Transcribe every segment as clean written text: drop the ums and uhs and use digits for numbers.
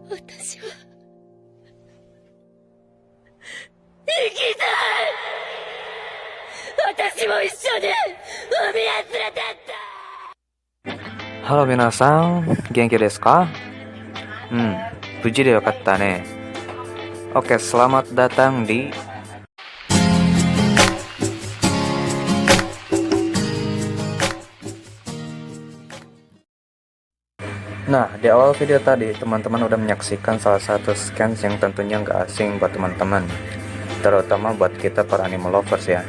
私は生きたい。私も一緒に海へ連れてって。 Halo minasan, genki desu ka? Puji de yokatta ne. Oke, selamat datang di Nah, di awal video tadi, teman-teman udah menyaksikan salah satu scans yang tentunya nggak asing buat teman-teman, terutama buat kita para anime lovers ya.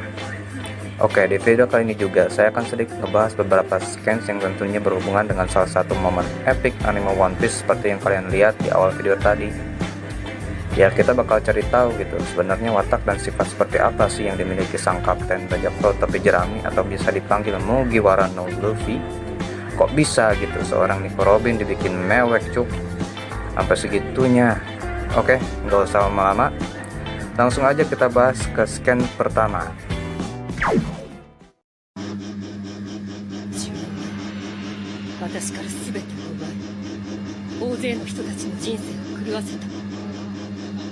Oke, di video kali ini juga saya akan sedikit ngebahas beberapa scans yang tentunya berhubungan dengan salah satu momen epic anime One Piece seperti yang kalian lihat di awal video tadi. Ya, kita bakal cari tahu gitu, sebenarnya watak dan sifat seperti apa sih yang dimiliki sang kapten bajak laut tepi jerami atau bisa dipanggil Mugiwara no Luffy. Kok bisa gitu seorang Nico Robin dibikin mewek cuk sampai segitunya. Oke, nggak usah lama-lama, langsung aja kita bahas ke scan pertama. 私から全てを奪い、大勢の人たちの人生を狂わせた。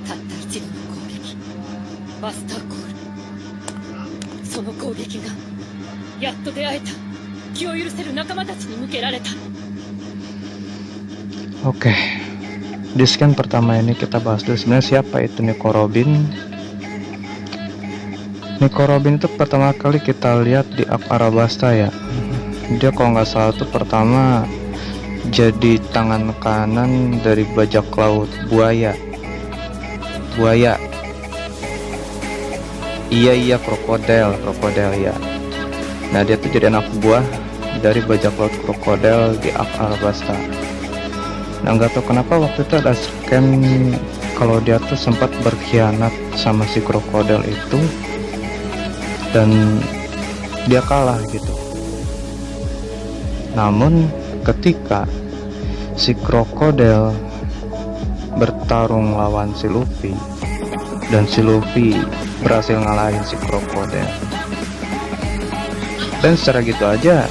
たった一度の攻撃、マスターコール。その攻撃がやっと出会えた気を許せる仲間たちに向けられた。 Oke, di scan pertama ini kita bahas dulu sebenarnya siapa itu Nico Robin. Nico Robin itu pertama kali kita lihat di Arc Arabasta ya. Dia kalau nggak salah tuh pertama jadi tangan kanan dari bajak laut buaya. Iya krokodil ya. Nah, dia tuh jadi anak buah dari bajak laut krokodil di Arc Arabasta. Nah, nggak tahu kenapa waktu itu ada scan kalau dia tuh sempat berkhianat sama si krokodil itu dan dia kalah gitu. Namun ketika si krokodil bertarung lawan si Luffy dan si Luffy berhasil ngalahin si krokodil, dan secara gitu aja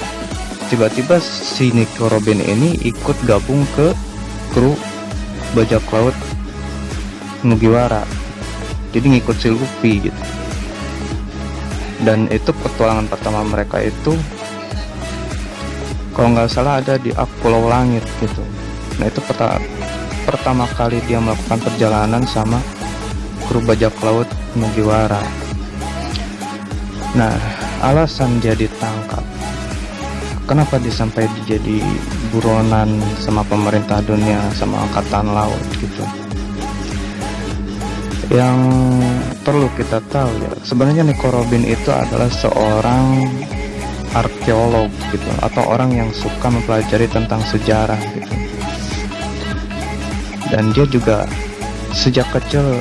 tiba-tiba si Nico Robin ini ikut gabung ke kru bajak laut Mugiwara, jadi ngikut si Luffy gitu. Dan itu petualangan pertama mereka itu kalau nggak salah ada di Arc Pulau Langit gitu. Nah, itu pertama kali dia melakukan perjalanan sama kru bajak laut Mugiwara. Nah, alasan dia ditangkap, kenapa dia sampai jadi buronan sama pemerintah dunia sama angkatan laut gitu. Yang perlu kita tahu ya, sebenarnya Nico Robin itu adalah seorang arkeolog gitu, atau orang yang suka mempelajari tentang sejarah gitu. Dan dia juga sejak kecil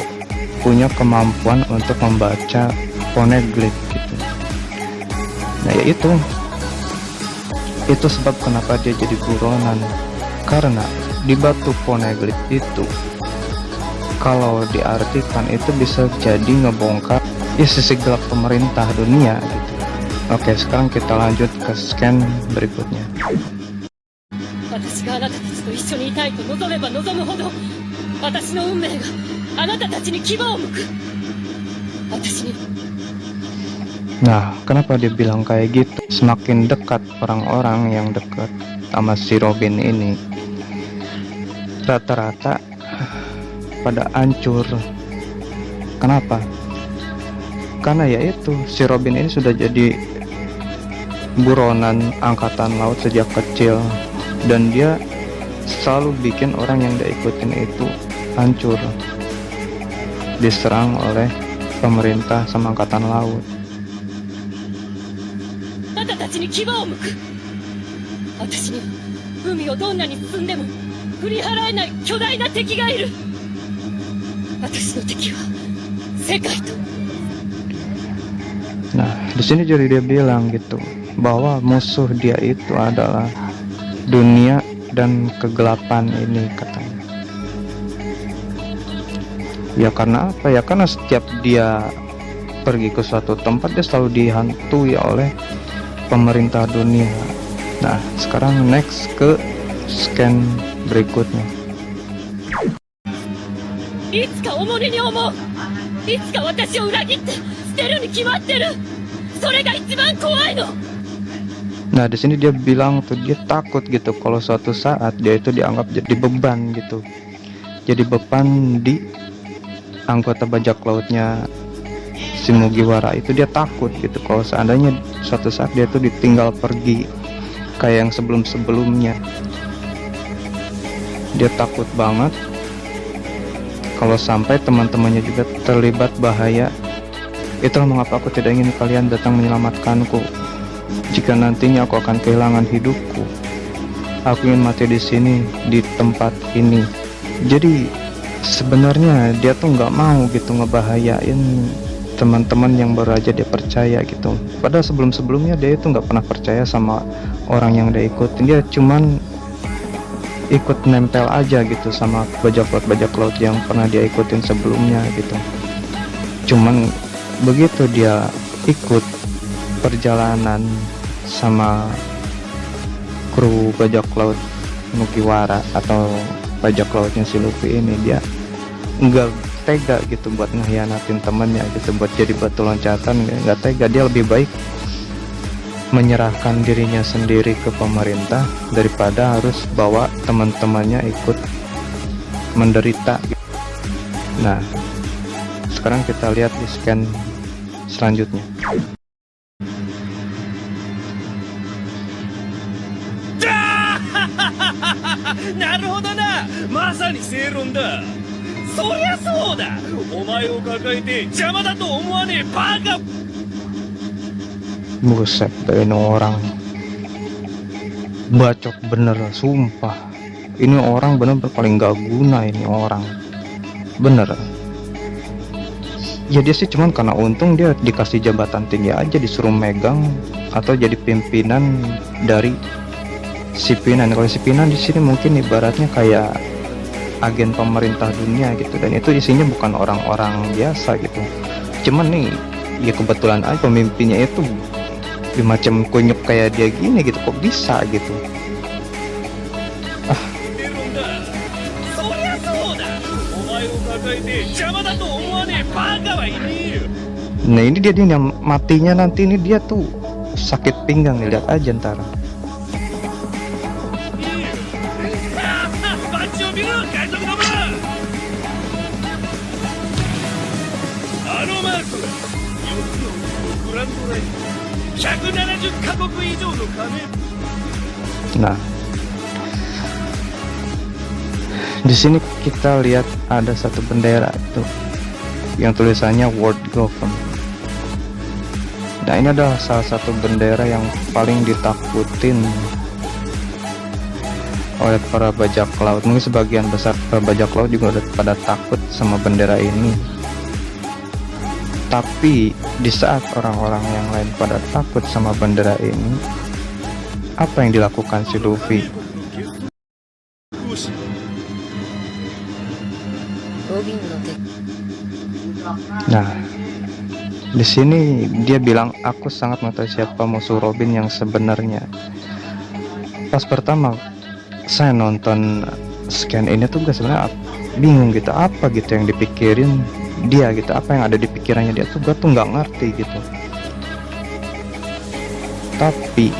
punya kemampuan untuk membaca poneglyph gitu. Nah, yaitu sebab kenapa dia jadi buronan, karena di batu poneglyph itu kalau diartikan itu bisa jadi ngebongkar sisi gelap pemerintah dunia gitu. Oke, sekarang kita lanjut ke scan berikutnya. 私があなたたちと一緒にいたいと望めば望むほど、私の運命があなたたちに牙を向く。私に Nah, kenapa dia bilang kayak gitu? Semakin dekat orang-orang yang dekat sama si Robin ini, rata-rata pada hancur. Kenapa? Karena yaitu si Robin ini sudah jadi buronan angkatan laut sejak kecil, dan dia selalu bikin orang yang dia ikutin itu hancur, diserang oleh pemerintah sama angkatan laut. あなたたちに牙を向く。私には海をどんなに進んでも振り払えない巨大な敵がいる。私の敵は世界と。 Nah, di sini jadi dia bilang gitu bahwa musuh dia itu adalah dunia dan kegelapan ini katanya. Ya karena apa ya? Karena setiap dia pergi ke suatu tempat dia selalu dihantui oleh pemerintah dunia. Nah, sekarang next ke scan berikutnya. いつか重荷に思う。いつか私を裏切って捨てるに決まってる。それが一番怖いの。 Nah, di sini dia bilang tuh dia takut gitu kalau suatu saat dia itu dianggap jadi beban gitu. Jadi beban di anggota bajak lautnya si Mugiwara itu. Dia takut gitu kalau seandainya suatu saat dia tuh ditinggal pergi kayak yang sebelum-sebelumnya. Dia takut banget kalau sampai teman-temannya juga terlibat bahaya. Itulah mengapa aku tidak ingin kalian datang menyelamatkanku. Jika nantinya aku akan kehilangan hidupku, aku ingin mati di sini, di tempat ini. Jadi sebenarnya dia tuh nggak mau gitu ngebahayain teman-teman yang baru aja dia percaya gitu. Padahal sebelum-sebelumnya dia itu nggak pernah percaya sama orang yang dia ikutin. Dia cuman ikut nempel aja gitu sama bajak laut yang pernah dia ikutin sebelumnya gitu. Cuman begitu dia ikut perjalanan sama kru bajak laut Mugiwara atau bajak lautnya si Luffy ini, dia nggak tega gitu buat ngehianatin temennya gitu, buat jadi batu loncatan. Nggak tega, dia lebih baik menyerahkan dirinya sendiri ke pemerintah daripada harus bawa teman-temannya ikut menderita gitu. Nah, sekarang kita lihat di scan selanjutnya. なるほどな、まさに正論だ。そりゃそうだ、お前を抱えて邪魔だと思わねえバカ。 Buset, dari ini orang bacot bener, sumpah. Ini orang bener-bener paling gak guna ini orang, bener. Ya dia sih cuman karena untung dia dikasih jabatan tinggi aja, disuruh megang atau jadi pimpinan dari si Pinan. Kalau si Pinan di sini mungkin ibaratnya kayak agen pemerintah dunia gitu, dan itu isinya bukan orang-orang biasa gitu. Cuman nih ya kebetulan aja pemimpinnya itu macam kunyuk kayak dia gini gitu, kok bisa gitu. Nah ini dia yang matinya nanti, ini dia tuh sakit pinggang nih, lihat aja ntar. Nah, di sini kita lihat ada satu bendera itu yang tulisannya World Government. Nah ini adalah salah satu bendera yang paling ditakutin oleh para bajak laut. Mungkin sebagian besar para bajak laut juga udah pada takut sama bendera ini. Tapi di saat orang-orang yang lain pada takut sama bendera ini, apa yang dilakukan si Luffy? Nah, di sini dia bilang aku sangat mengetahui siapa musuh Robin yang sebenarnya. Pas pertama saya nonton scan ini tuh gak sebenarnya bingung gitu, apa gitu yang dipikirin dia gitu, apa yang ada di pikirannya dia tuh gue tuh nggak ngerti gitu. Tapi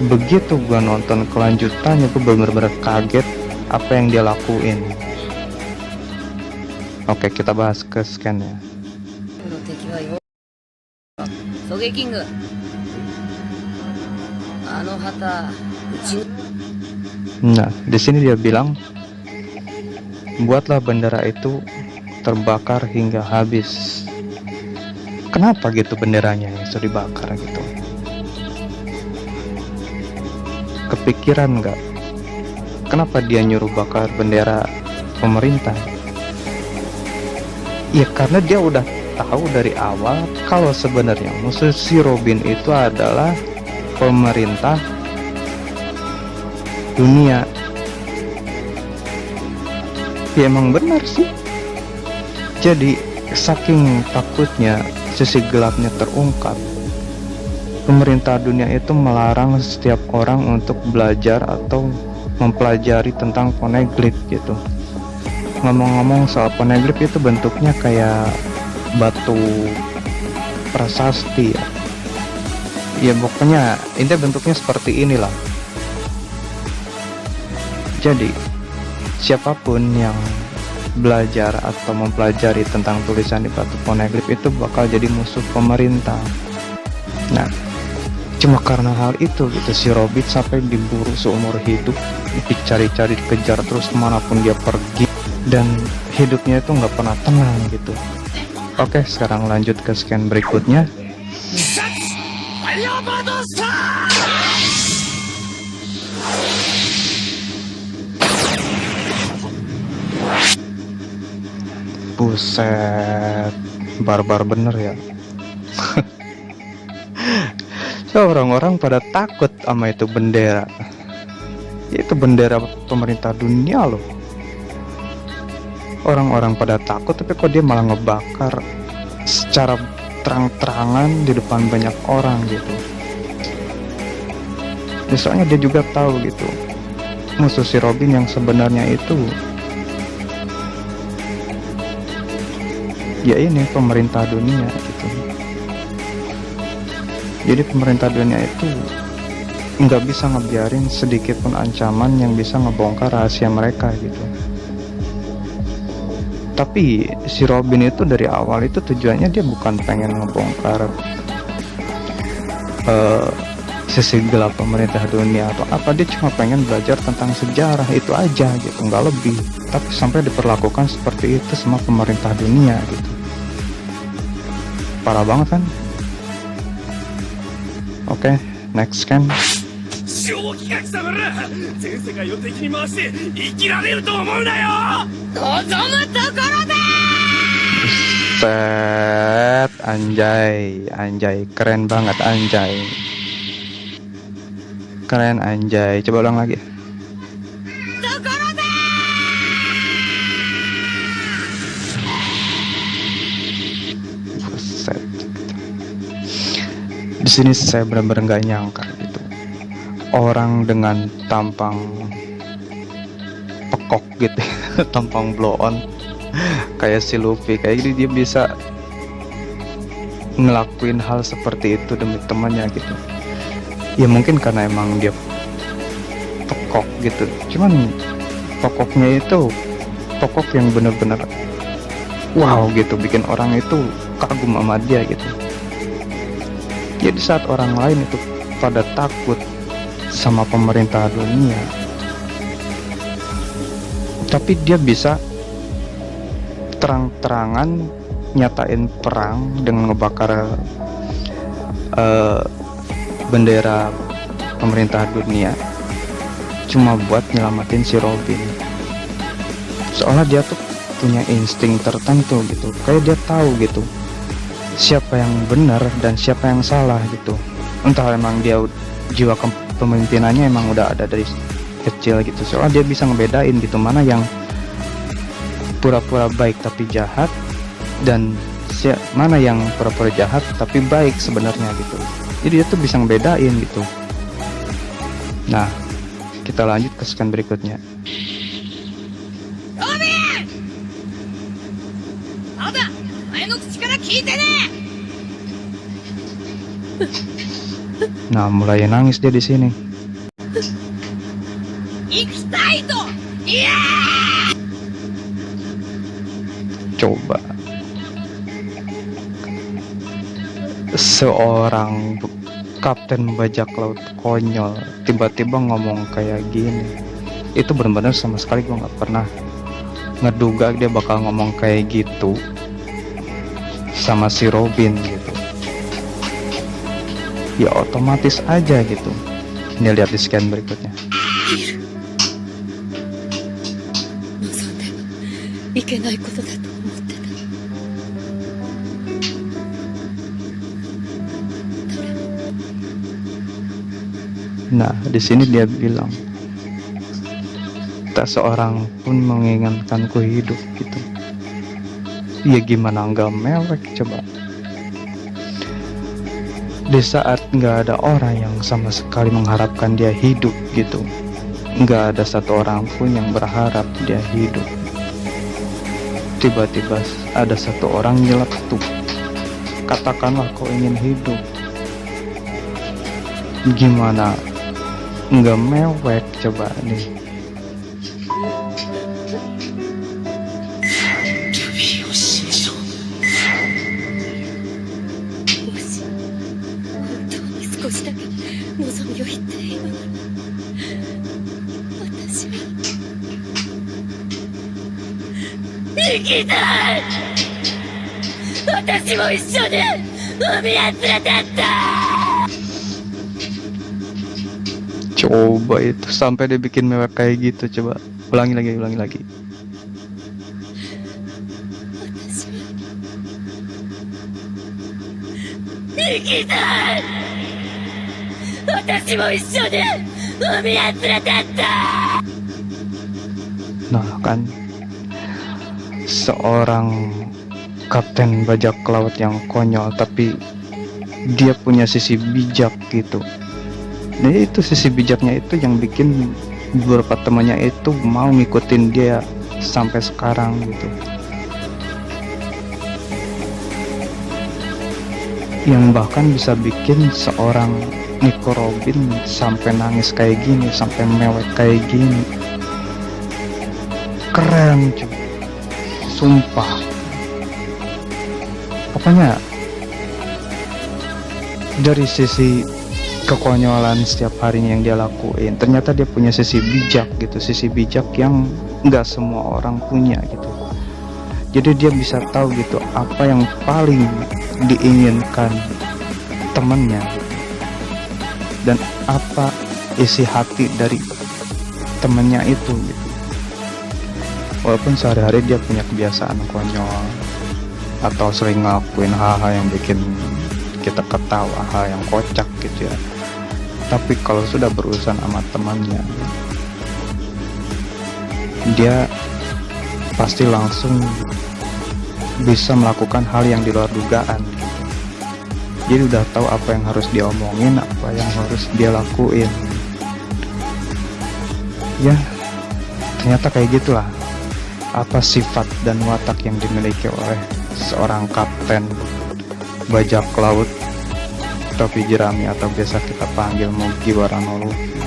begitu gue nonton kelanjutannya gue bener-bener kaget apa yang dia lakuin. Oke, kita bahas ke scan-nya. Nah, di sini dia bilang buatlah bendera itu terbakar hingga habis. Kenapa gitu benderanya yang sudah dibakar gitu? Kepikiran nggak? Kenapa dia nyuruh bakar bendera pemerintah? Ya karena dia udah tahu dari awal kalau sebenarnya musuh si Robin itu adalah pemerintah dunia. Ya emang benar sih. Jadi saking takutnya sisi gelapnya terungkap, pemerintah dunia itu melarang setiap orang untuk belajar atau mempelajari tentang poneglyph gitu. ngomong-ngomong soal poneglyph itu bentuknya kayak batu prasasti ya. Ya pokoknya intinya bentuknya seperti inilah. Jadi siapapun yang belajar atau mempelajari tentang tulisan di batu poneglyph itu bakal jadi musuh pemerintah. Nah, cuma karena hal itu gitu si Robin sampai diburu seumur hidup, dicari-cari, dikejar terus kemanapun dia pergi, dan hidupnya itu nggak pernah tenang gitu. Oke, sekarang lanjut ke scan berikutnya. Buset, barbar bener ya. So, orang-orang pada takut sama itu bendera. Itu bendera pemerintah dunia loh. Orang-orang pada takut, tapi kok dia malah ngebakar secara terang-terangan di depan banyak orang gitu. Soalnya dia juga tahu gitu, musuh si Robin yang sebenarnya itu ya ini pemerintah dunia gitu. Jadi pemerintah dunia itu nggak bisa ngebiarin sedikit pun ancaman yang bisa ngebongkar rahasia mereka gitu. Tapi si Robin itu dari awal itu tujuannya dia bukan pengen ngebongkar sisi gelap pemerintah dunia atau apa, dia cuma pengen belajar tentang sejarah itu aja gitu, nggak lebih. Tapi sampai diperlakukan seperti itu sama pemerintah dunia gitu, parah banget kan. Oke, next kan. 正気が貴様ら全世界を敵に回して生きられると思うなよ。望むところだ。 Set, anjay, anjay, keren banget anjay. Keren anjay, coba ulang lagi. Buset. Di sini saya benar-benar nggak nyangka gitu. Orang dengan tampang pekok gitu, tampang blow on kayak si Luffy, kayak gitu dia bisa ngelakuin hal seperti itu demi temannya gitu. Ya mungkin karena emang dia pekok gitu, cuman pokoknya itu pokok yang bener-bener wow gitu, bikin orang itu kagum sama dia gitu. Jadi saat orang lain itu pada takut sama pemerintah dunia, tapi dia bisa terang-terangan nyatain perang dengan ngebakar bendera pemerintah dunia cuma buat nyelamatin si Robin. Soalnya dia tuh punya insting tertentu gitu, kayak dia tahu gitu siapa yang benar dan siapa yang salah gitu. Entah emang dia jiwa kepemimpinannya emang udah ada dari kecil gitu, soalnya dia bisa ngebedain gitu mana yang pura-pura baik tapi jahat, dan mana yang pura-pura jahat tapi baik sebenarnya gitu. Jadi dia tuh bisa ngebedain gitu. Nah, kita lanjut ke scan berikutnya. Nah, mulai nangis dia di sini. Coba seorang kapten bajak laut konyol tiba-tiba ngomong kayak gini, itu benar-benar sama sekali gue nggak pernah ngeduga dia bakal ngomong kayak gitu sama si Robin gitu. Ya otomatis aja gitu. Ini lihat di scan berikutnya. 望んではいけないことだと思ってた。 Nah, di sini dia bilang, tak seorang pun menginginkanku hidup gitu. Ya gimana nggak melek coba. Di saat nggak ada orang yang sama sekali mengharapkan dia hidup gitu, nggak ada satu orang pun yang berharap dia hidup. tiba-tiba ada satu orang nyeletuk, katakanlah kau ingin hidup, gimana nggak mewek coba nih. Coba itu sampai dia bikin mewek kayak gitu, coba ulangi lagi. Nah kan, seorang kapten bajak laut yang konyol, tapi dia punya sisi bijak gitu. Nah itu sisi bijaknya itu yang bikin beberapa temannya itu mau ngikutin dia sampai sekarang gitu. Yang bahkan bisa bikin seorang Nico Robin sampai nangis kayak gini, sampai mewek kayak gini. Keren cuy, sumpah. Pokoknya dari sisi kekonyolan setiap harinya yang dia lakuin, ternyata dia punya sisi bijak gitu, sisi bijak yang nggak semua orang punya gitu. Jadi dia bisa tahu gitu apa yang paling diinginkan temannya dan apa isi hati dari temannya itu gitu. Walaupun sehari-hari dia punya kebiasaan konyol atau sering ngelakuin hal-hal yang bikin kita ketawa, hal yang kocak gitu ya, tapi kalau sudah berurusan sama temannya, dia pasti langsung bisa melakukan hal yang di luar dugaan. Jadi udah tahu apa yang harus dia omongin, apa yang harus dia lakuin. Ya, ternyata kayak gitulah apa sifat dan watak yang dimiliki oleh seorang kapten bajak laut topi jerami atau biasa kita panggil Mugiwara no Luffy.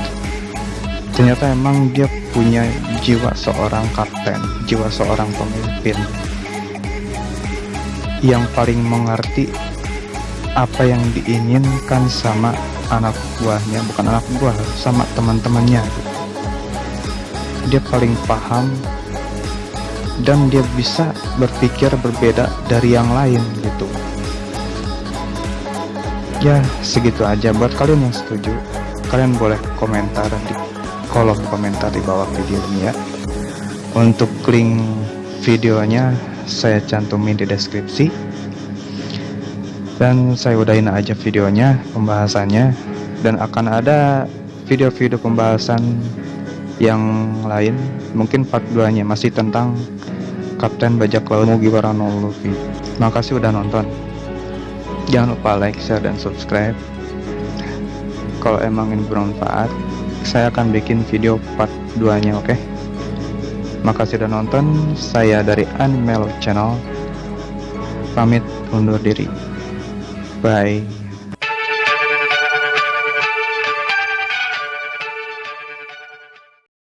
Ternyata emang dia punya jiwa seorang kapten, jiwa seorang pemimpin yang paling mengerti apa yang diinginkan sama anak buahnya, bukan anak buah, sama teman-temannya. Dia paling paham dan dia bisa berpikir berbeda dari yang lain gitu. Ya segitu aja. Buat kalian yang setuju, kalian boleh komentar di kolom komentar di bawah video ini ya. Untuk link videonya saya cantumin di deskripsi. Dan saya udahin aja videonya, pembahasannya, dan akan ada video-video pembahasan yang lain, mungkin part 2 nya masih tentang Kapten Bajak Laut Mugiwara no Luffy. Makasih udah nonton. Jangan lupa like, share, dan subscribe. Kalau emang ini bermanfaat, saya akan bikin video part 2 nya, oke? Makasih udah nonton. Saya dari Anmelo Channel pamit undur diri. Bye.